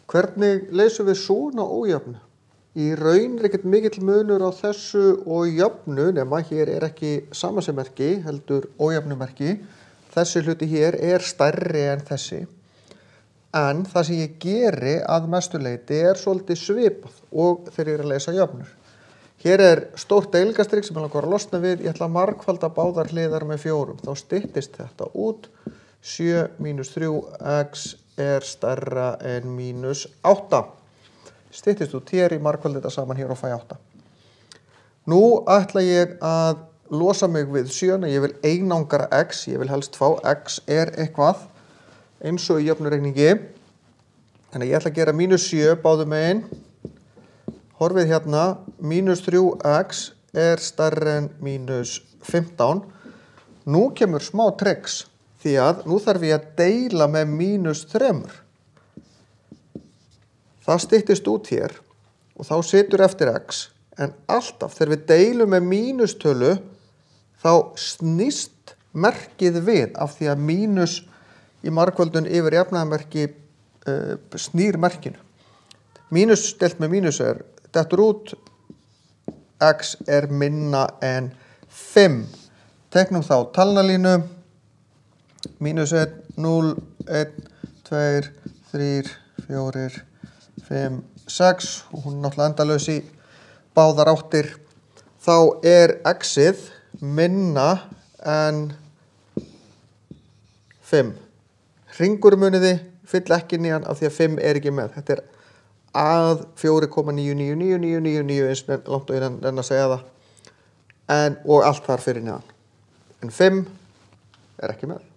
Hvernig leysum við svona ójöfnu? Í raun ekkert mikill munur á þessu og jöfnu nema hér ekki samansemmerki heldur ójöfnumerki. Þessi hluti hér stærri en þessi. En það sem ég geri að mestu leyti svolítið svipað og þegar ég að leysa jöfnur. Hér stórt deiliningarstrik sem ég langar að losna við. Ég ætla að margfalda báðar hliðar með 4. Þá styttist þetta út. 7 mínus 3x stærra en mínus 8. Styttist út hér, ég margfaldi þetta saman hér og fæ 8. Nú ætla ég að losa mig við 7. Ég vil einangra x, ég vil helst fá x eitthvað eins og í jöfnureikningi. Þannig að ég ætla að gera mínus 7 báðum megin. Horfið hérna, mínus 3x stærra en mínus 15. Nú kemur smá tricks. Því að nú þarf ég að deila með mínus 3. Það styttist út hér og þá situr eftir x. En alltaf þegar við deilum með mínustölu þá snýst merkið við af því að mínus í margföldun yfir jafnaðarmerki snýr merkinu. Mínus deilt með mínus dettur út, x minna en 5. Teknum þá talnalínu. Mínus 1, 0, 1, 2, 3, 4, 5, 6 og hún náttúrulega endalaus í báðar áttir. Þá x-ið minna en 5. Hringur muniði, fyll ekki nýjan af því að 5 ekki með. Þetta að 4,99999 eins og langt og ég að segja það. Og allt þar fyrir neðan. En 5 ekki með.